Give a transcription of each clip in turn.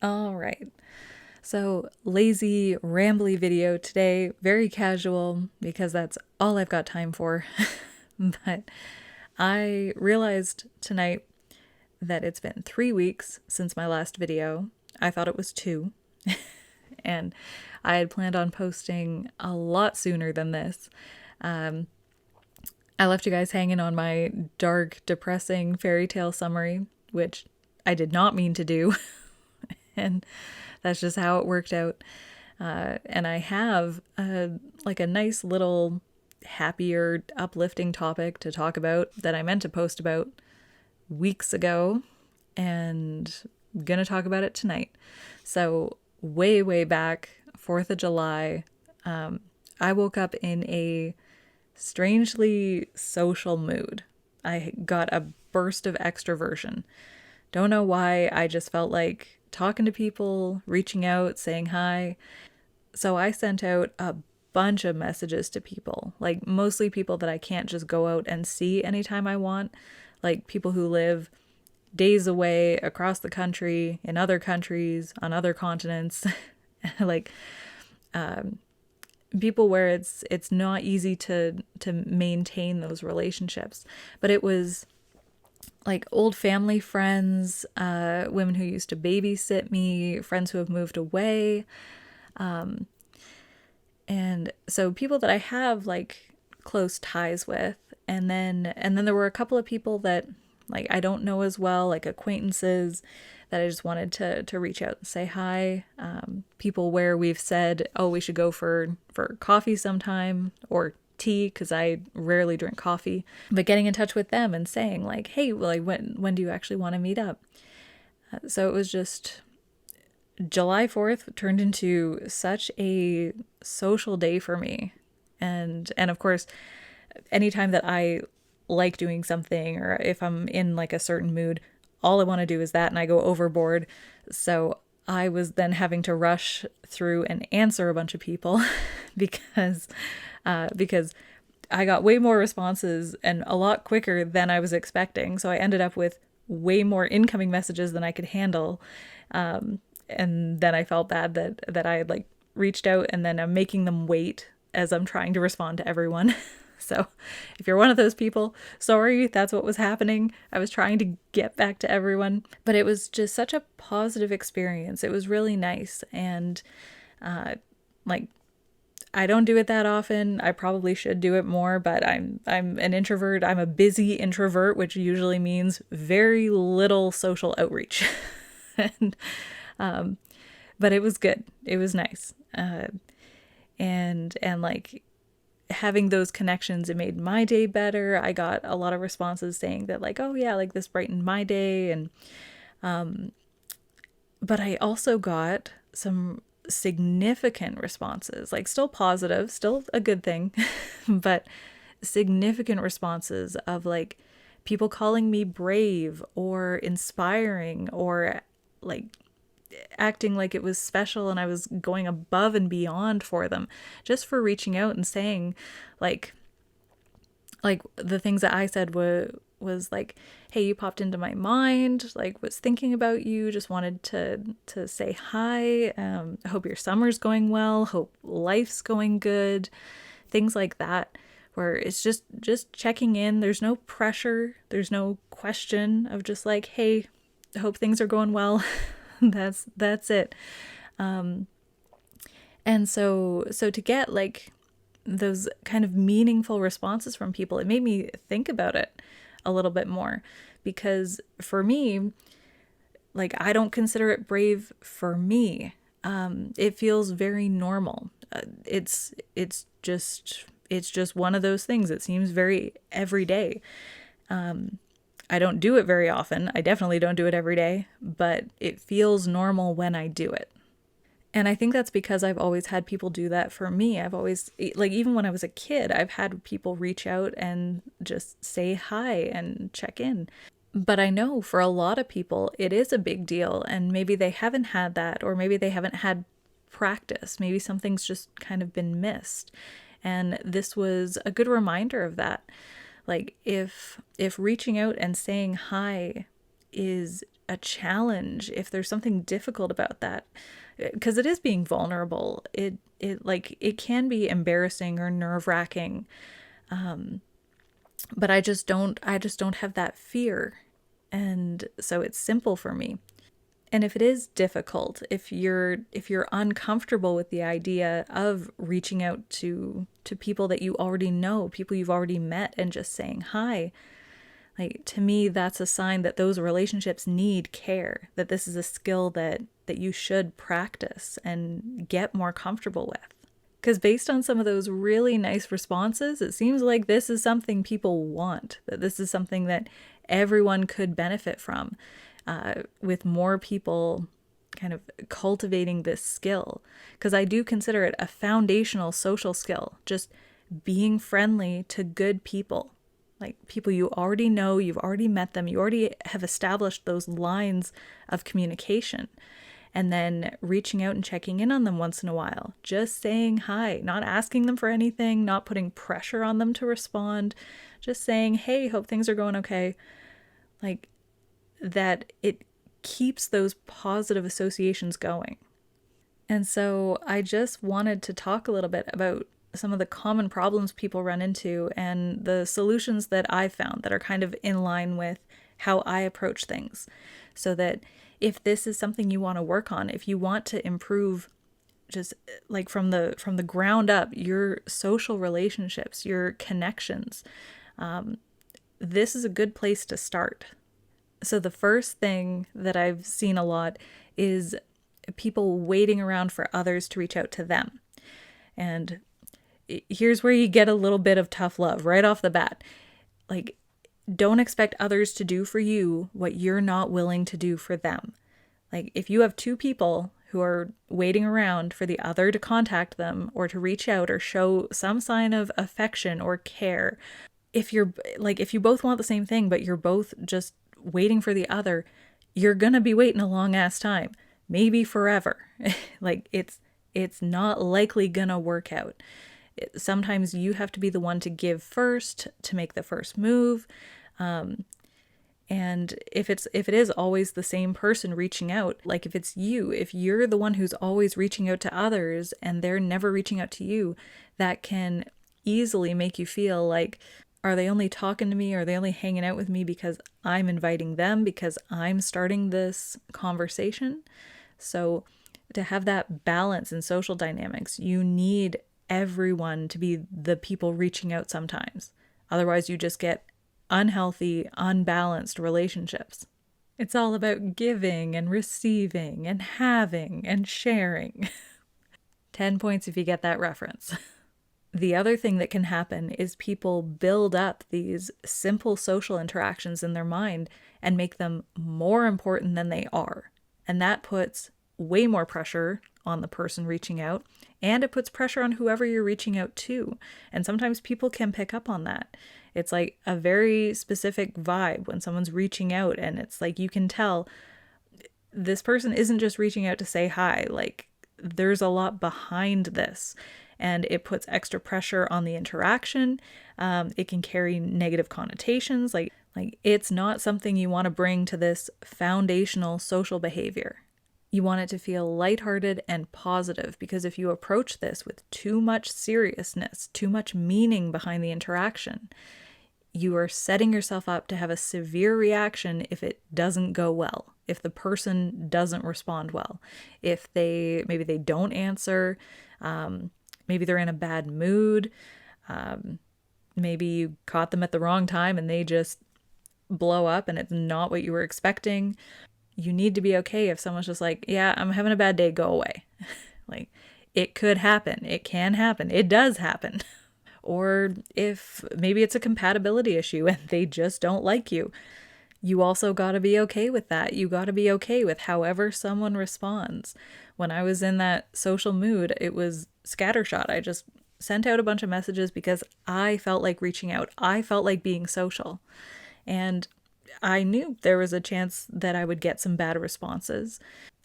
All right. So, lazy, rambly video today, very casual because that's all I've got time for. But I realized tonight that it's been 3 weeks since my last video. I thought it was two, and I had planned on posting a lot sooner than this. Um, I left you guys hanging on my dark, depressing fairy tale summary, which I did not mean to do. And that's just how it worked out. And I have a nice little happier, uplifting topic to talk about that I meant to post about weeks ago, and I'm gonna talk about it tonight. So way back, 4th of July, I woke up in a strangely social mood. I got a burst of extroversion. Don't know why, I just felt like talking to people, reaching out, saying hi. So I sent out a bunch of messages to people, like mostly people that I can't just go out and see anytime I want, like people who live days away, across the country, in other countries, on other continents, like people where it's not easy to maintain those relationships. But it was like old family friends, women who used to babysit me, friends who have moved away. And so people that I have like close ties with. And then there were a couple of people that like I don't know as well, like acquaintances that I just wanted to reach out and say hi. People where we've said, oh, we should go for coffee sometime, or tea, because I rarely drink coffee. But getting in touch with them and saying like, hey, well, like when do you actually want to meet up? So it was just July 4th turned into such a social day for me. And of course, anytime that I like doing something, or if I'm in like a certain mood, all I want to do is that, and I go overboard. So I was then having to rush through and answer a bunch of people because I got way more responses and a lot quicker than I was expecting. So I ended up with way more incoming messages than I could handle. And then I felt bad that I had like reached out, and then I'm making them wait as I'm trying to respond to everyone. So if you're one of those people, sorry, that's what was happening. I was trying to get back to everyone, but it was just such a positive experience. It was really nice. And like I don't do it that often. I probably should do it more, but I'm an introvert. I'm a busy introvert, which usually means very little social outreach. and but it was good. It was nice. And like having those connections, it made my day better. I got a lot of responses saying that like, oh yeah, like this brightened my day. And but I also got some significant responses, like still positive, still a good thing, but significant responses of like people calling me brave or inspiring, or like acting like it was special and I was going above and beyond for them, just for reaching out and saying like the things that I said was like, hey, you popped into my mind, like was thinking about you, just wanted to say hi. I hope your summer's going well, hope life's going good, things like that, where it's just checking in. There's no pressure, there's no question, of just like, hey, hope things are going well. that's it. And so to get like those kind of meaningful responses from people, it made me think about it a little bit more, because for me, like I don't consider it brave for me. It feels very normal. It's just one of those things. It seems very everyday. I don't do it very often. I definitely don't do it every day, but it feels normal when I do it. And I think that's because I've always had people do that for me. I've always, like, even when I was a kid, I've had people reach out and just say hi and check in. But I know for a lot of people, it is a big deal, and maybe they haven't had that, or maybe they haven't had practice. Maybe something's just kind of been missed. And this was a good reminder of that. Like if reaching out and saying hi is a challenge, if there's something difficult about that, because it is being vulnerable, it can be embarrassing or nerve-wracking, but I just don't have that fear. And so it's simple for me. And if it is difficult, if you're uncomfortable with the idea of reaching out to people that you already know, people you've already met, and just saying hi, like, to me, that's a sign that those relationships need care, that this is a skill that you should practice and get more comfortable with. Because based on some of those really nice responses, it seems like this is something people want, that this is something that everyone could benefit from, with more people kind of cultivating this skill. Because I do consider it a foundational social skill, just being friendly to good people, like people you already know, you've already met them, you already have established those lines of communication. And then reaching out and checking in on them once in a while, just saying hi, not asking them for anything, not putting pressure on them to respond, just saying, hey, hope things are going okay. Like, that it keeps those positive associations going. And so I just wanted to talk a little bit about some of the common problems people run into and the solutions that I've found that are kind of in line with how I approach things. So that if this is something you want to work on, if you want to improve just like from the ground up, your social relationships, your connections, this is a good place to start. So the first thing that I've seen a lot is people waiting around for others to reach out to them. And here's where you get a little bit of tough love right off the bat. Like, don't expect others to do for you what you're not willing to do for them. Like, if you have two people who are waiting around for the other to contact them or to reach out or show some sign of affection or care, if you both want the same thing, but you're both just waiting for the other, you're gonna be waiting a long ass time, maybe forever. Like, it's not likely gonna work out. Sometimes you have to be the one to give first, to make the first move. And if it is always the same person reaching out, like if you're the one who's always reaching out to others and they're never reaching out to you, that can easily make you feel like, are they only talking to me? Are they only hanging out with me because I'm inviting them, because I'm starting this conversation? So to have that balance in social dynamics, you need everyone to be the people reaching out sometimes. Otherwise, you just get unhealthy, unbalanced relationships. It's all about giving and receiving and having and sharing. 10 points if you get that reference. The other thing that can happen is people build up these simple social interactions in their mind and make them more important than they are. And that puts way more pressure on the person reaching out, and it puts pressure on whoever you're reaching out to. And sometimes people can pick up on that. It's like a very specific vibe when someone's reaching out, and it's like you can tell this person isn't just reaching out to say hi. Like, there's a lot behind this, and it puts extra pressure on the interaction. It can carry negative connotations. Like it's not something you want to bring to this foundational social behavior. You want it to feel lighthearted and positive, because if you approach this with too much seriousness, too much meaning behind the interaction, you are setting yourself up to have a severe reaction if it doesn't go well, if the person doesn't respond well, if maybe they don't answer, maybe they're in a bad mood, maybe you caught them at the wrong time and they just blow up and it's not what you were expecting. You need to be okay if someone's just like, yeah, I'm having a bad day, go away. Like, it could happen. It can happen. It does happen. Or if maybe it's a compatibility issue and they just don't like you. You also got to be okay with that. You got to be okay with however someone responds. When I was in that social mood, it was scattershot. I just sent out a bunch of messages because I felt like reaching out. I felt like being social. And I knew there was a chance that I would get some bad responses.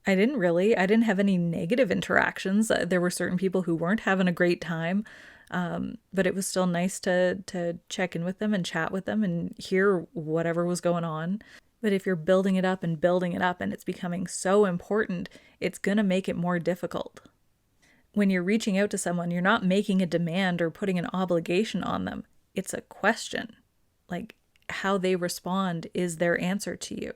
I didn't have any negative interactions. There were certain people who weren't having a great time. But it was still nice to check in with them and chat with them and hear whatever was going on. But if you're building it up and building it up and it's becoming so important, it's going to make it more difficult. When you're reaching out to someone, you're not making a demand or putting an obligation on them. It's a question. Like, how they respond is their answer to you.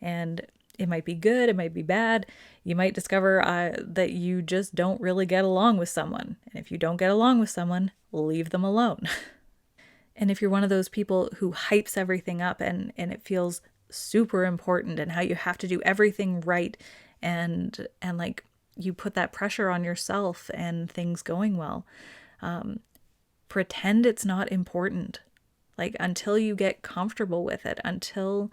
And it might be good, it might be bad. You might discover that you just don't really get along with someone. And if you don't get along with someone, leave them alone. And if you're one of those people who hypes everything up and it feels super important and how you have to do everything right and like you put that pressure on yourself and things going well, pretend it's not important. Like, until you get comfortable with it, until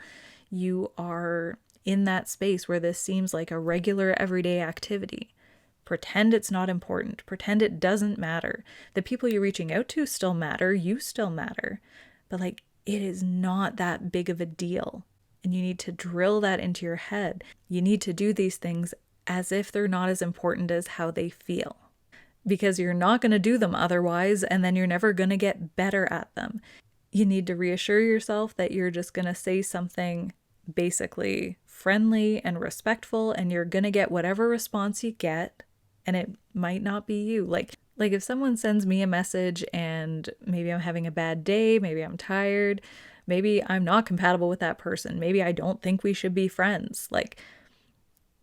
you are in that space where this seems like a regular everyday activity, pretend it's not important. Pretend it doesn't matter. The people you're reaching out to still matter. You still matter. But like, it is not that big of a deal. And you need to drill that into your head. You need to do these things as if they're not as important as how they feel. Because you're not going to do them otherwise, and then you're never going to get better at them. You need to reassure yourself that you're just going to say something basically friendly and respectful, and you're going to get whatever response you get, and it might not be you. Like if someone sends me a message and maybe I'm having a bad day, maybe I'm tired, maybe I'm not compatible with that person, maybe I don't think we should be friends. Like,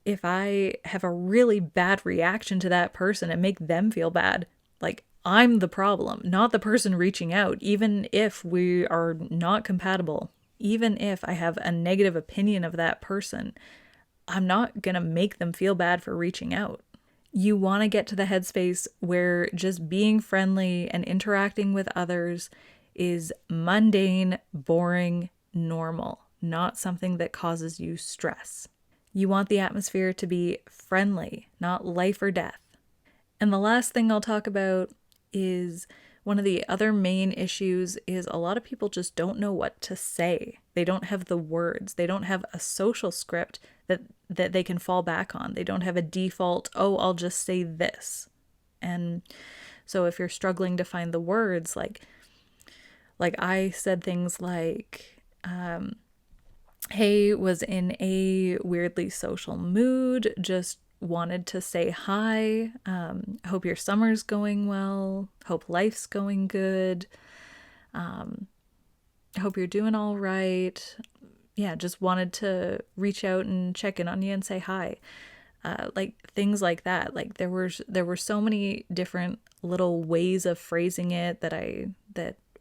if I have a really bad reaction to that person and make them feel bad, like, I'm the problem, not the person reaching out, even if we are not compatible. Even if I have a negative opinion of that person, I'm not going to make them feel bad for reaching out. You want to get to the headspace where just being friendly and interacting with others is mundane, boring, normal, not something that causes you stress. You want the atmosphere to be friendly, not life or death. And the last thing I'll talk about is one of the other main issues is a lot of people just don't know what to say. They don't have the words. They don't have a social script that they can fall back on. They don't have a default, oh, I'll just say this. And so if you're struggling to find the words, like I said things like, hey, was in a weirdly social mood, just wanted to say hi, hope your summer's going well, hope life's going good, hope you're doing all right. Yeah, just wanted to reach out and check in on you and say hi. Like things like that. Like there were so many different little ways of phrasing it that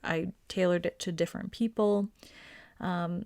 I tailored it to different people. But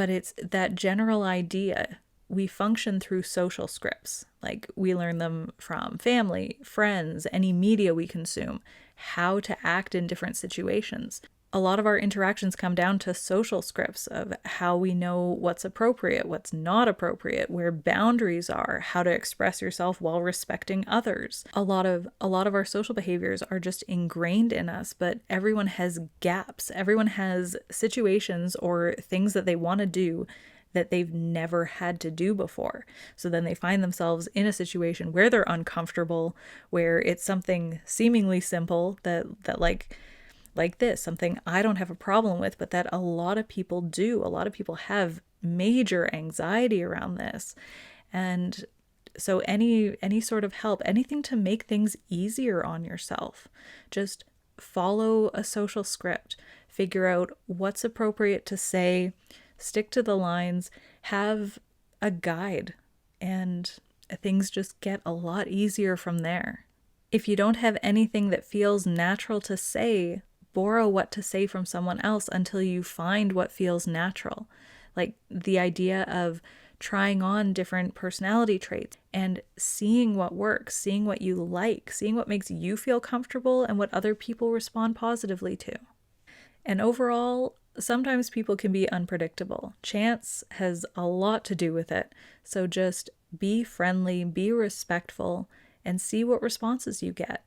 it's that general idea. We function through social scripts. Like we learn them from family, friends, any media we consume, how to act in different situations. A lot of our interactions come down to social scripts of how we know what's appropriate, what's not appropriate, where boundaries are, how to express yourself while respecting others. A lot of our social behaviors are just ingrained in us, but everyone has gaps. Everyone has situations or things that they want to do that they've never had to do before. So then they find themselves in a situation where they're uncomfortable, where it's something seemingly simple that like this, something I don't have a problem with, but that a lot of people do. A lot of people have major anxiety around this. And so any sort of help, anything to make things easier on yourself, just follow a social script, figure out what's appropriate to say, stick to the lines, have a guide, and things just get a lot easier from there. If you don't have anything that feels natural to say, borrow what to say from someone else until you find what feels natural. Like the idea of trying on different personality traits and seeing what works, seeing what you like, seeing what makes you feel comfortable and what other people respond positively to. And overall, sometimes people can be unpredictable. Chance has a lot to do with it. So just be friendly, be respectful, and see what responses you get.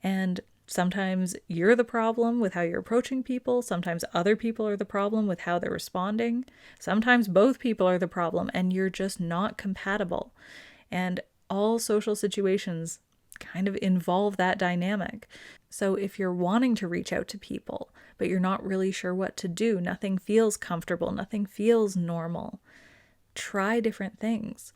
And sometimes you're the problem with how you're approaching people. Sometimes other people are the problem with how they're responding. Sometimes both people are the problem and you're just not compatible. And all social situations kind of involve that dynamic. So if you're wanting to reach out to people, but you're not really sure what to do, nothing feels comfortable, nothing feels normal, try different things.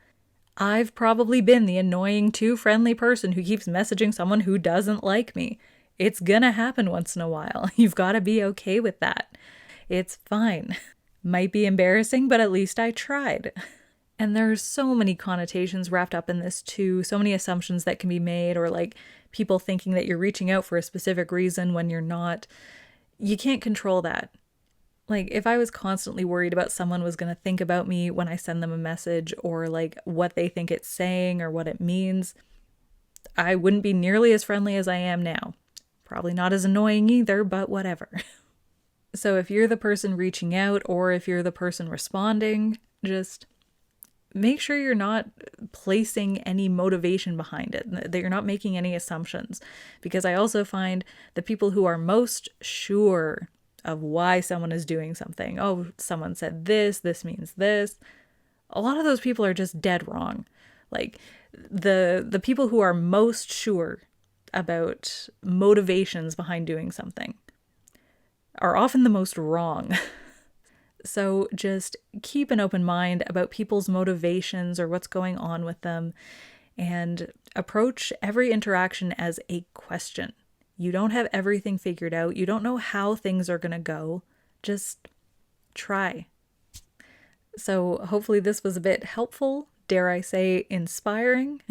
I've probably been the annoying, too friendly person who keeps messaging someone who doesn't like me. It's gonna happen once in a while. You've gotta be okay with that. It's fine. Might be embarrassing, but at least I tried. And there's so many connotations wrapped up in this too, so many assumptions that can be made, or like people thinking that you're reaching out for a specific reason when you're not. You can't control that. Like, if I was constantly worried about someone was going to think about me when I send them a message, or like what they think it's saying or what it means, I wouldn't be nearly as friendly as I am now. Probably not as annoying either, but whatever. So if you're the person reaching out, or if you're the person responding, just make sure you're not placing any motivation behind it, that you're not making any assumptions. Because I also find the people who are most sure of why someone is doing something, oh, someone said this means this, a lot of those people are just dead wrong. Like, the people who are most sure about motivations behind doing something are often the most wrong. So just keep an open mind about people's motivations or what's going on with them, and approach every interaction as a question. You don't have everything figured out. You don't know how things are going to go. Just try. So hopefully this was a bit helpful, dare I say inspiring.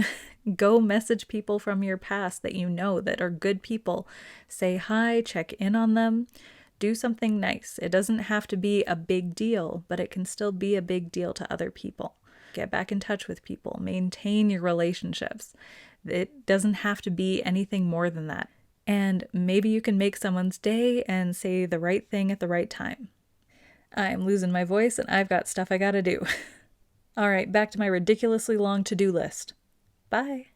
Go message people from your past that you know that are good people. Say hi, check in on them. Do something nice. It doesn't have to be a big deal, but it can still be a big deal to other people. Get back in touch with people. Maintain your relationships. It doesn't have to be anything more than that. And maybe you can make someone's day and say the right thing at the right time. I'm losing my voice and I've got stuff I gotta do. All right, back to my ridiculously long to-do list. Bye.